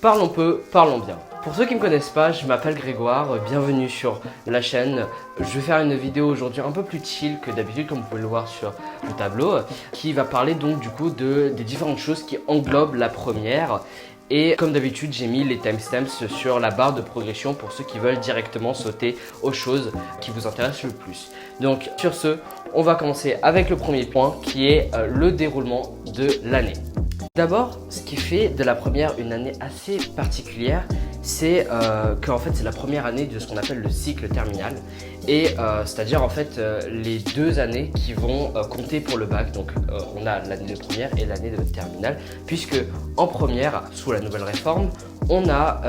Parlons peu, parlons bien. Pour ceux qui ne me connaissent pas, je m'appelle Grégoire, bienvenue sur la chaîne. Je vais faire une vidéo aujourd'hui un peu plus chill que d'habitude, comme vous pouvez le voir sur le tableau, qui va parler donc du coup des différentes choses qui englobent la première. Et comme d'habitude, j'ai mis les timestamps sur la barre de progression pour ceux qui veulent directement sauter aux choses qui vous intéressent le plus. Donc sur ce, on va commencer avec le premier point qui est le déroulement de l'année. D'abord, ce qui fait de la première une année assez particulière, c'est qu'en fait c'est la première année de ce qu'on appelle le cycle terminal. Et c'est-à-dire en fait les 2 années qui vont compter pour le bac. Donc on a l'année de première et l'année de terminale, puisque en première, sous la nouvelle réforme, on a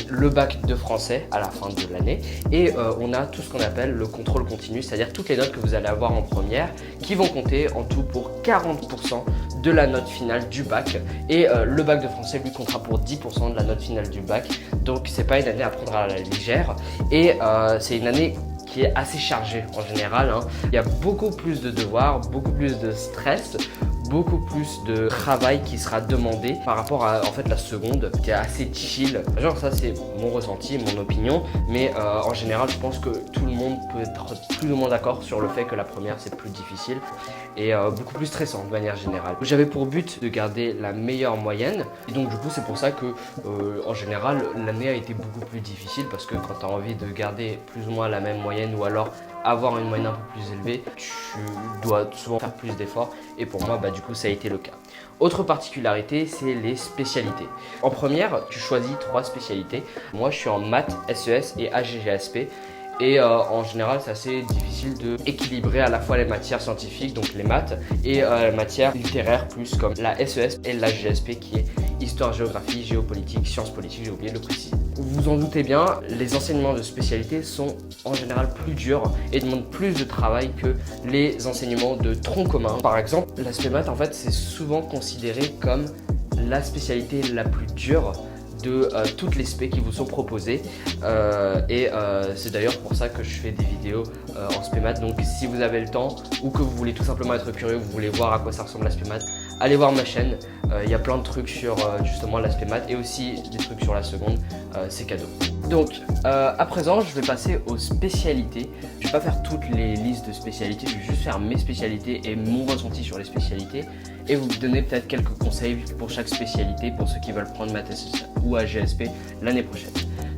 le bac de français à la fin de l'année et on a tout ce qu'on appelle le contrôle continu, c'est-à-dire toutes les notes que vous allez avoir en première qui vont compter en tout pour 40% de la note finale du bac. Et le bac de français lui comptera pour 10% de la note finale du bac. Donc c'est pas une année à prendre à la légère et c'est une année qui est assez chargée en général, hein. Il y a beaucoup plus de devoirs, beaucoup plus de stress, beaucoup plus de travail qui sera demandé par rapport à en fait la seconde qui est assez chill. Genre ça c'est mon ressenti, mon opinion, mais en général je pense que tout le monde peut être plus ou moins d'accord sur le fait que la première c'est plus difficile et beaucoup plus stressant de manière générale. J'avais pour but de garder la meilleure moyenne et donc du coup c'est pour ça que en général l'année a été beaucoup plus difficile, parce que quand tu as envie de garder plus ou moins la même moyenne ou alors avoir une moyenne un peu plus élevée, tu dois souvent faire plus d'efforts et pour moi du coup ça a été le cas. Autre particularité, c'est les spécialités. En première, tu choisis 3 spécialités. Moi je suis en maths, SES et AGGSP. Et en général, c'est assez difficile d'équilibrer à la fois les matières scientifiques, donc les maths, et la matière littéraire plus comme la SES et la GSP qui est histoire, géographie, géopolitique, sciences politiques, j'ai oublié de le préciser. Vous vous en doutez bien, les enseignements de spécialité sont en général plus durs et demandent plus de travail que les enseignements de tronc commun. Par exemple, l'aspect maths, en fait, c'est souvent considéré comme la spécialité la plus dure de toutes les spé qui vous sont proposées c'est d'ailleurs pour ça que je fais des vidéos en spé maths. Donc si vous avez le temps ou que vous voulez tout simplement être curieux, vous voulez voir à quoi ça ressemble la spé maths, allez voir ma chaîne, il y a plein de trucs sur justement l'aspect maths et aussi des trucs sur la seconde, c'est cadeau. Donc à présent je vais passer aux spécialités. Je vais pas faire toutes les listes de spécialités, je vais juste faire mes spécialités et mon ressenti sur les spécialités et vous donner peut-être quelques conseils pour chaque spécialité pour ceux qui veulent prendre maths ou AGSP l'année prochaine.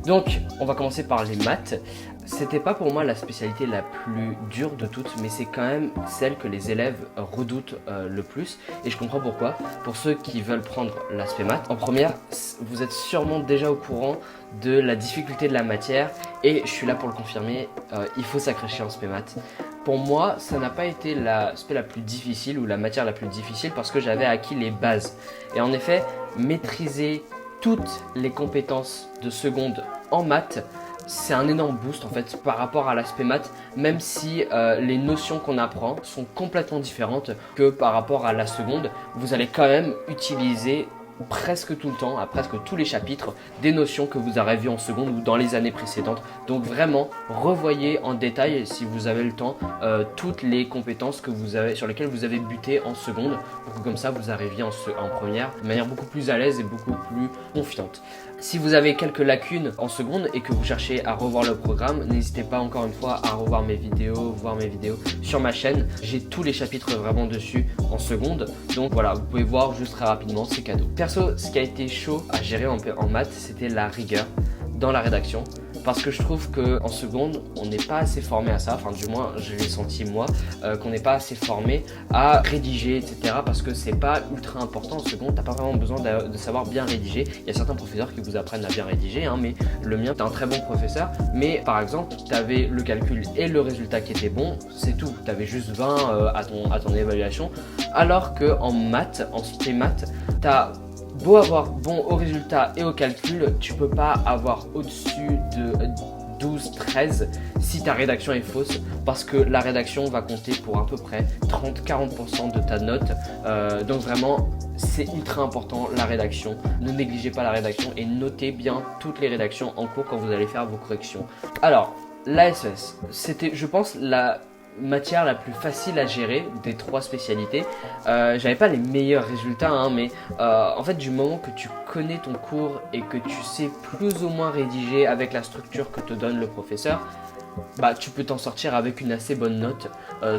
Donc on va commencer par les maths. C'était pas pour moi la spécialité la plus dure de toutes, mais c'est quand même celle que les élèves redoutent le plus et je comprends pourquoi. Pour ceux qui veulent prendre l'aspect maths, en première, vous êtes sûrement déjà au courant de la difficulté de la matière et je suis là pour le confirmer, il faut s'accrocher en spé maths. Pour moi, ça n'a pas été la spé la plus difficile ou la matière la plus difficile parce que j'avais acquis les bases. Et en effet, maîtriser toutes les compétences de seconde en maths, c'est un énorme boost en fait par rapport à l'aspect maths, même si les notions qu'on apprend sont complètement différentes que par rapport à la seconde. Vous allez quand même utiliser presque tout le temps, à presque tous les chapitres, des notions que vous avez vues en seconde ou dans les années précédentes. Donc vraiment, revoyez en détail, si vous avez le temps, toutes les compétences que vous avez, sur lesquelles vous avez buté en seconde, pour que comme ça vous arriviez en première de manière beaucoup plus à l'aise et beaucoup plus confiante. Si vous avez quelques lacunes en seconde et que vous cherchez à revoir le programme, n'hésitez pas encore une fois à revoir mes vidéos, voir mes vidéos sur ma chaîne. J'ai tous les chapitres vraiment dessus en seconde. Donc voilà, vous pouvez voir juste très rapidement, c'est cadeau. Perso, ce qui a été chaud à gérer en maths, c'était la rigueur dans la rédaction. Parce que je trouve qu'en seconde, on n'est pas assez formé à ça, enfin du moins je l'ai senti moi, qu'on n'est pas assez formé à rédiger, etc. Parce que c'est pas ultra important en seconde, t'as pas vraiment besoin de savoir bien rédiger. Il y a certains professeurs qui vous apprennent à bien rédiger, hein, mais le mien, t'es un très bon professeur. Mais par exemple, t'avais le calcul et le résultat qui était bon, c'est tout. T'avais juste 20 à ton évaluation. Alors qu'en maths, en spé maths, t'as beau avoir bon au résultat et au calcul, tu peux pas avoir au-dessus de 12-13 si ta rédaction est fausse, parce que la rédaction va compter pour à peu près 30-40% de ta note. Donc vraiment, c'est ultra important la rédaction. Ne négligez pas la rédaction et notez bien toutes les rédactions en cours quand vous allez faire vos corrections. Alors, la SES, c'était, je pense, matière la plus facile à gérer des 3 spécialités. J'avais pas les meilleurs résultats, hein, mais en fait du moment que tu connais ton cours et que tu sais plus ou moins rédiger avec la structure que te donne le professeur, bah, tu peux t'en sortir avec une assez bonne note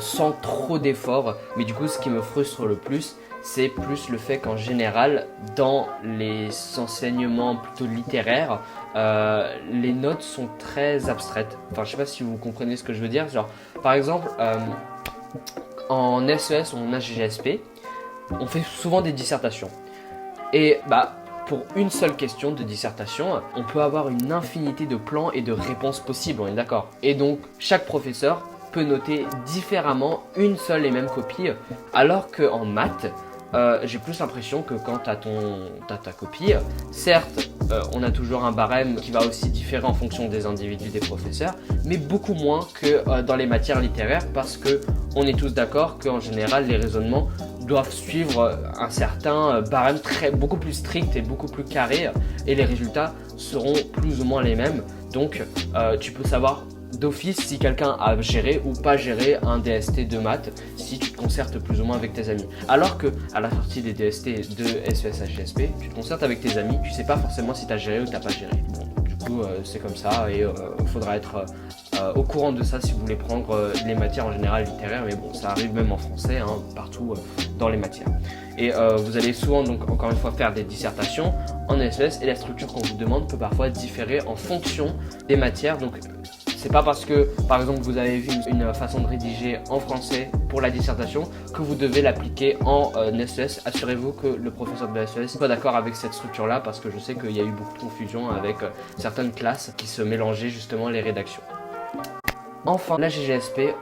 sans trop d'efforts. Mais du coup, ce qui me frustre le plus, c'est plus le fait qu'en général, dans les enseignements plutôt littéraires, les notes sont très abstraites. Enfin, je sais pas si vous comprenez ce que je veux dire. Genre, par exemple, en SES ou en AGGSP, on fait souvent des dissertations. Et bah, pour une seule question de dissertation, on peut avoir une infinité de plans et de réponses possibles, on est d'accord. Et donc, chaque professeur peut noter différemment une seule et même copie, alors qu'en maths, j'ai plus l'impression que quand tu as ta copie, certes, on a toujours un barème qui va aussi différer en fonction des individus des professeurs, mais beaucoup moins que dans les matières littéraires, parce que on est tous d'accord qu'en général, les raisonnements doivent suivre un certain barème beaucoup plus strict et beaucoup plus carré, et les résultats seront plus ou moins les mêmes. Donc, tu peux savoir d'office si quelqu'un a géré ou pas géré un DST de maths, si tu te concertes plus ou moins avec tes amis. Alors que à la sortie des DST de SES HGSP, tu te concertes avec tes amis, tu sais pas forcément si tu as géré ou tu n'as pas géré. Bon, du coup, c'est comme ça, et il faudra être au courant de ça si vous voulez prendre les matières en général littéraires, mais bon, ça arrive même en français, hein, partout dans les matières. Et vous allez souvent, donc encore une fois, faire des dissertations en SES, et la structure qu'on vous demande peut parfois différer en fonction des matières. Donc c'est pas parce que, par exemple, vous avez vu une façon de rédiger en français pour la dissertation que vous devez l'appliquer en SES. Assurez-vous que le professeur de la SES soit d'accord avec cette structure-là, parce que je sais qu'il y a eu beaucoup de confusion avec certaines classes qui se mélangeaient justement les rédactions. Enfin, la GGSP,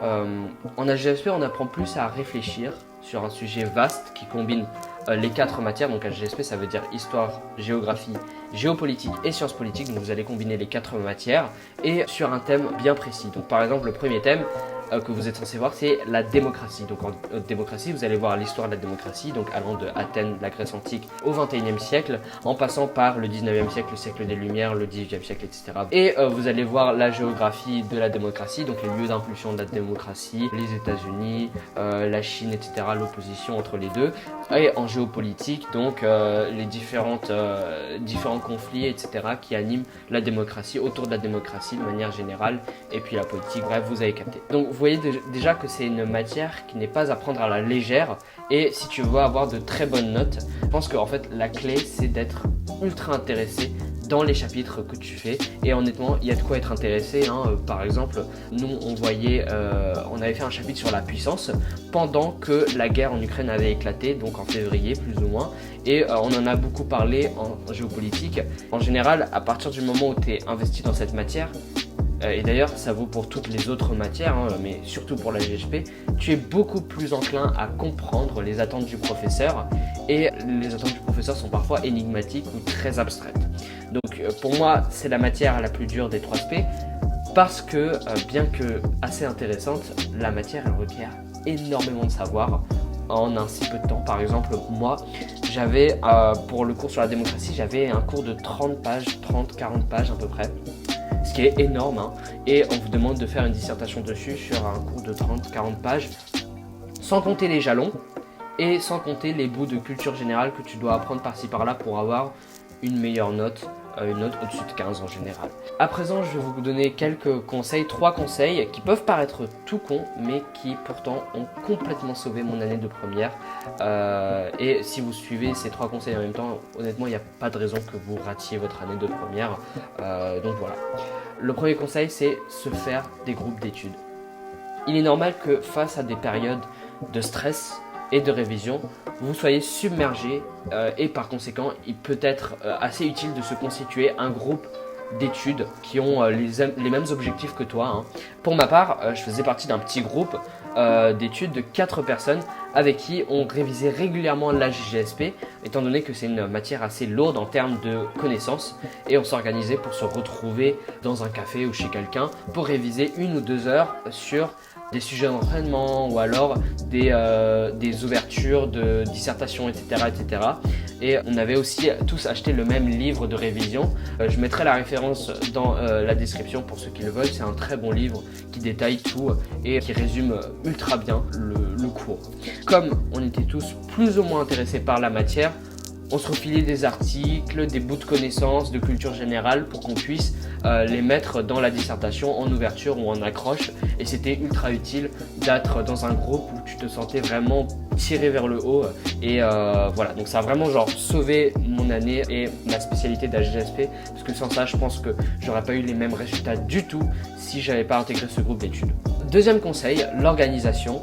en AGGSP, on apprend plus à réfléchir sur un sujet vaste qui combine les 4 matières. Donc AGGSP, ça veut dire histoire, géographie, géopolitique et sciences politiques. Donc vous allez combiner les 4 matières et sur un thème bien précis. Donc par exemple, le premier thème que vous êtes censé voir, c'est la démocratie. Donc en démocratie, vous allez voir l'histoire de la démocratie, donc allant de Athènes, la Grèce antique, au XXIe siècle, en passant par le XIXe siècle, le siècle des Lumières, le XVIIIe siècle, etc. Et vous allez voir la géographie de la démocratie, donc les lieux d'impulsion de la démocratie, les États-Unis, la Chine, etc., l'opposition entre les deux. Et en géopolitique, donc les différents conflits, etc., qui animent la démocratie, autour de la démocratie de manière générale, et puis la politique, bref, vous avez capté. Donc vous voyez déjà que c'est une matière qui n'est pas à prendre à la légère, et si tu veux avoir de très bonnes notes, je pense qu'en fait la clé c'est d'être ultra intéressé dans les chapitres que tu fais, et honnêtement il y a de quoi être intéressé, hein. Par exemple, nous on avait fait un chapitre sur la puissance pendant que la guerre en Ukraine avait éclaté, donc en février plus ou moins, et on en a beaucoup parlé en géopolitique. En général, à partir du moment où tu es investi dans cette matière, et d'ailleurs ça vaut pour toutes les autres matières, hein, mais surtout pour la GHP, tu es beaucoup plus enclin à comprendre les attentes du professeur, et les attentes du professeur sont parfois énigmatiques ou très abstraites. Donc pour moi c'est la matière la plus dure des 3 SP, parce que bien que assez intéressante, la matière elle requiert énormément de savoir en un si peu de temps. Par exemple, moi j'avais pour le cours sur la démocratie, j'avais un cours de 30 pages, 30-40 pages à peu près, ce qui est énorme, hein. Et on vous demande de faire une dissertation dessus sur un cours de 30-40 pages, sans compter les jalons et sans compter les bouts de culture générale que tu dois apprendre par-ci par-là pour avoir une meilleure note, une note au-dessus de 15 en général. À présent, je vais vous donner quelques conseils, 3 conseils qui peuvent paraître tout cons, mais qui pourtant ont complètement sauvé mon année de première. Et si vous suivez ces 3 conseils en même temps, honnêtement, il n'y a pas de raison que vous ratiez votre année de première. Donc voilà. Le premier conseil, c'est se faire des groupes d'études. Il est normal que face à des périodes de stress et de révision, vous soyez submergé et par conséquent, il peut être assez utile de se constituer un groupe d'études qui ont les mêmes objectifs que toi, hein. Pour ma part, je faisais partie d'un petit groupe d'études de 4 personnes avec qui on révisait régulièrement la GGSP, étant donné que c'est une matière assez lourde en termes de connaissances, et on s'organisait pour se retrouver dans un café ou chez quelqu'un pour réviser 1 ou 2 heures sur des sujets d'entraînement ou alors des ouvertures de dissertation, etc., etc. Et on avait aussi tous acheté le même livre de révision. Je mettrai la référence dans la description pour ceux qui le veulent. C'est un très bon livre qui détaille tout et qui résume ultra bien le cours. Comme on était tous plus ou moins intéressés par la matière, on se refilait des articles, des bouts de connaissances, de culture générale pour qu'on puisse les mettre dans la dissertation en ouverture ou en accroche. Et c'était ultra utile d'être dans un groupe où tu te sentais vraiment tiré vers le haut. Et voilà, donc ça a vraiment genre sauvé mon année et ma spécialité d'AGSP. Parce que sans ça, je pense que j'aurais pas eu les mêmes résultats du tout si j'avais pas intégré ce groupe d'études. Deuxième conseil, l'organisation.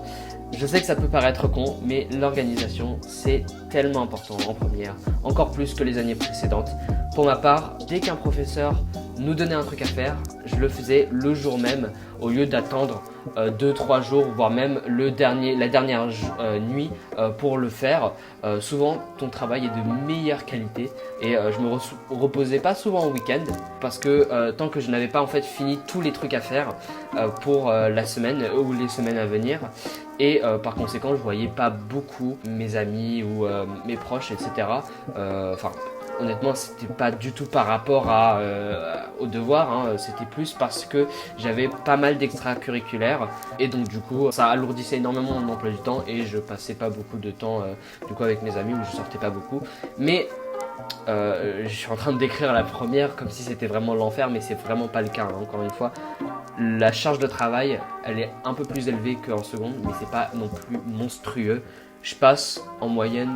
Je sais que ça peut paraître con, mais l'organisation, c'est tellement important en première, encore plus que les années précédentes. Pour ma part, dès qu'un professeur nous donnait un truc à faire, je le faisais le jour même, au lieu d'attendre 2-3 jours, voire même la dernière nuit pour le faire. Souvent, ton travail est de meilleure qualité et je me reposais pas souvent en week-end parce que tant que je n'avais pas en fait fini tous les trucs à faire pour la semaine ou les semaines à venir. Et par conséquent, je voyais pas beaucoup mes amis ou mes proches, etc. Honnêtement, c'était pas du tout par rapport aux devoirs, hein. C'était plus parce que j'avais pas mal d'extracurriculaires et donc du coup, ça alourdissait énormément mon emploi du temps et je passais pas beaucoup de temps du coup avec mes amis ou je sortais pas beaucoup. Mais je suis en train de décrire la première comme si c'était vraiment l'enfer, mais c'est vraiment pas le cas, hein. Encore une fois, la charge de travail, elle est un peu plus élevée qu'en seconde, mais c'est pas non plus monstrueux. Je passe en moyenne,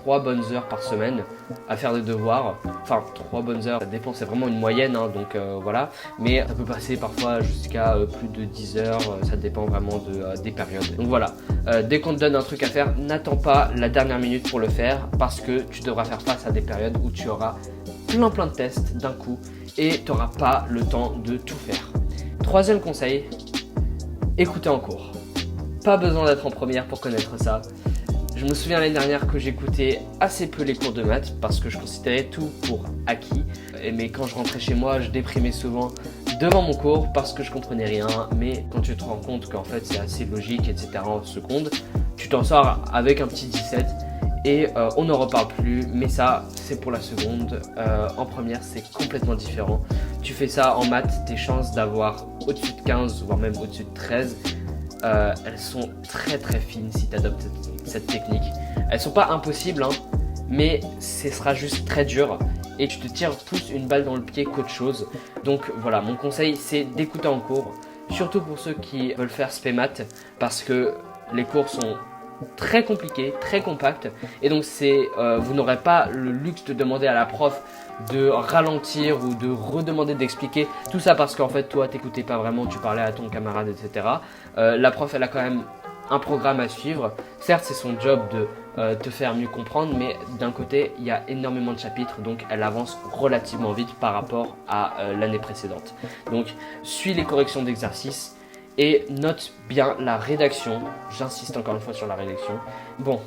3 bonnes heures par semaine à faire des devoirs. Enfin, 3 bonnes heures, ça dépend, c'est vraiment une moyenne, hein, donc voilà. Mais ça peut passer parfois jusqu'à plus de 10 heures, ça dépend vraiment des périodes. Donc voilà, dès qu'on te donne un truc à faire, n'attends pas la dernière minute pour le faire parce que tu devras faire face à des périodes où tu auras plein de tests d'un coup et tu n'auras pas le temps de tout faire. Troisième conseil, écouter en cours. Pas besoin d'être en première pour connaître ça. Je me souviens l'année dernière que j'écoutais assez peu les cours de maths parce que je considérais tout pour acquis. Mais quand je rentrais chez moi, je déprimais souvent devant mon cours parce que je comprenais rien. Mais quand tu te rends compte qu'en fait c'est assez logique, etc. en seconde, tu t'en sors avec un petit 17 et on n'en reparle plus. Mais ça, c'est pour la seconde. En première, c'est complètement différent. Tu fais ça en maths, tes chances d'avoir au-dessus de 15, voire même au-dessus de 13, elles sont très fines si tu adoptes cette technique. Elles sont pas impossibles, hein, mais ce sera juste très dur et tu te tires plus une balle dans le pied qu'autre chose. Donc voilà, mon conseil c'est d'écouter en cours, surtout pour ceux qui veulent faire spé maths parce que les cours sont très compliqués, très compacts et donc vous n'aurez pas le luxe de demander à la prof de ralentir ou de redemander d'expliquer tout ça parce qu'en fait toi t'écoutais pas vraiment, tu parlais à ton camarade, etc. La prof elle a quand même un programme à suivre. Certes c'est son job de te faire mieux comprendre, mais d'un côté il y a énormément de chapitres donc elle avance relativement vite par rapport à l'année précédente. Donc suis les corrections d'exercices et note bien la rédaction. J'insiste encore une fois sur la rédaction. Bon,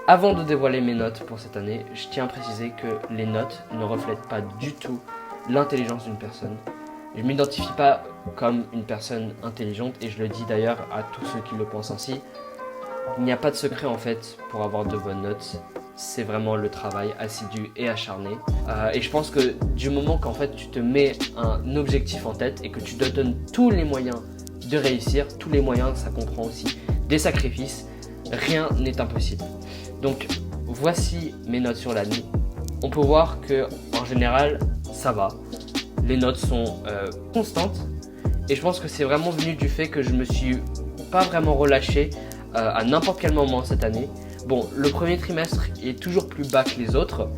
avant de dévoiler mes notes pour cette année, je tiens à préciser que les notes ne reflètent pas du tout l'intelligence d'une personne. Je ne m'identifie pas comme une personne intelligente et je le dis d'ailleurs à tous ceux qui le pensent ainsi. Il n'y a pas de secret en fait pour avoir de bonnes notes. C'est vraiment le travail assidu et acharné. Et je pense que du moment qu'en fait tu te mets un objectif en tête et que tu te donnes tous les moyens de réussir, tous les moyens, ça comprend aussi des sacrifices, rien n'est impossible. Donc voici mes notes sur l'année. On peut voir que en général ça va. Les notes sont constantes et je pense que c'est vraiment venu du fait que je me suis pas vraiment relâché à n'importe quel moment cette année. Bon, le premier trimestre est toujours plus bas que les autres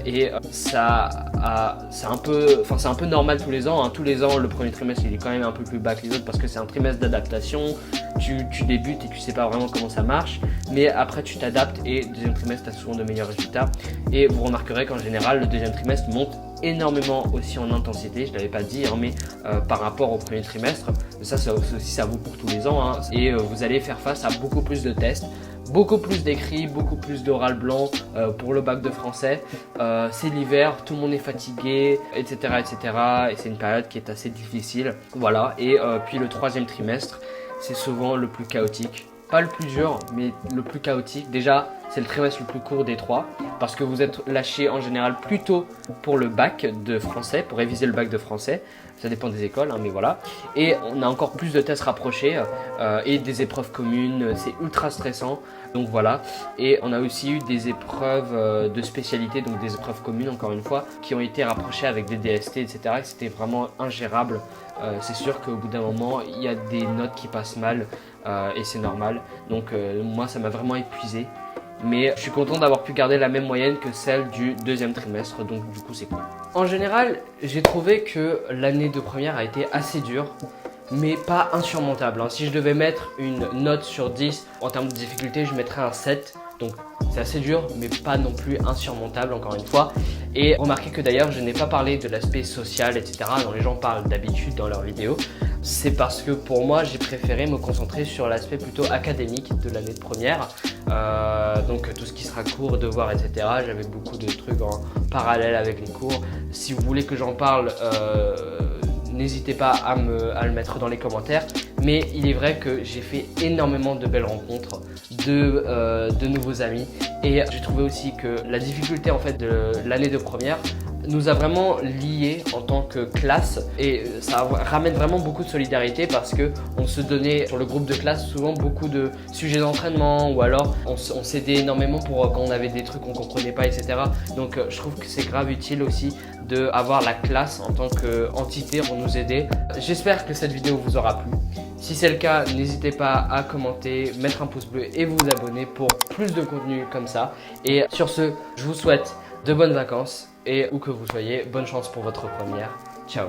et c'est un peu normal tous les ans, hein. Tous les ans, le premier trimestre il est quand même un peu plus bas que les autres parce que c'est un trimestre d'adaptation. Tu débutes et tu sais pas vraiment comment ça marche, mais après tu t'adaptes et le deuxième trimestre tu as souvent de meilleurs résultats. Et vous remarquerez qu'en général le deuxième trimestre monte énormément aussi en intensité, je l'avais pas dit, hein, mais par rapport au premier trimestre, ça aussi ça vaut pour tous les ans, hein. Et vous allez faire face à beaucoup plus de tests, beaucoup plus d'écrits, beaucoup plus d'oral blanc pour le bac de français. C'est l'hiver, tout le monde est fatigué, etc. Et c'est une période qui est assez difficile. Voilà, et puis le troisième trimestre, c'est souvent le plus chaotique. Pas le plus dur, mais le plus chaotique. Déjà, c'est le trimestre le plus court des trois, parce que vous êtes lâché en général plus tôt pour le bac de français, pour réviser le bac de français. Ça dépend des écoles, hein, mais voilà. Et on a encore plus de tests rapprochés et des épreuves communes. C'est ultra stressant, donc voilà. Et on a aussi eu des épreuves de spécialité, donc des épreuves communes, encore une fois, qui ont été rapprochées avec des DST, etc. Et c'était vraiment ingérable. C'est sûr qu'au bout d'un moment, il y a des notes qui passent mal et c'est normal. Donc moi, ça m'a vraiment épuisé. Mais je suis content d'avoir pu garder la même moyenne que celle du deuxième trimestre, donc du coup c'est cool. En général, j'ai trouvé que l'année de première a été assez dure, mais pas insurmontable, hein. Si je devais mettre une note sur 10 en termes de difficulté, je mettrais un 7. Donc c'est assez dur, mais pas non plus insurmontable, encore une fois. Et remarquez que d'ailleurs, je n'ai pas parlé de l'aspect social, etc. dont les gens parlent d'habitude dans leurs vidéos. C'est parce que pour moi, j'ai préféré me concentrer sur l'aspect plutôt académique de l'année de première. Donc tout ce qui sera cours, devoirs, etc. J'avais beaucoup de trucs en parallèle avec les cours. Si vous voulez que j'en parle, n'hésitez pas à le mettre dans les commentaires. Mais il est vrai que j'ai fait énormément de belles rencontres, de nouveaux amis. Et j'ai trouvé aussi que la difficulté en fait de l'année de première nous a vraiment liés en tant que classe et ça ramène vraiment beaucoup de solidarité parce que on se donnait sur le groupe de classe souvent beaucoup de sujets d'entraînement ou alors on s'aidait énormément pour quand on avait des trucs qu'on comprenait pas, etc. Donc je trouve que c'est grave utile aussi d'avoir la classe en tant qu'entité pour nous aider. J'espère que cette vidéo vous aura plu. Si c'est le cas, n'hésitez pas à commenter, mettre un pouce bleu et vous abonner pour plus de contenu comme ça. Et sur ce, je vous souhaite de bonnes vacances et où que vous soyez, bonne chance pour votre première. Ciao.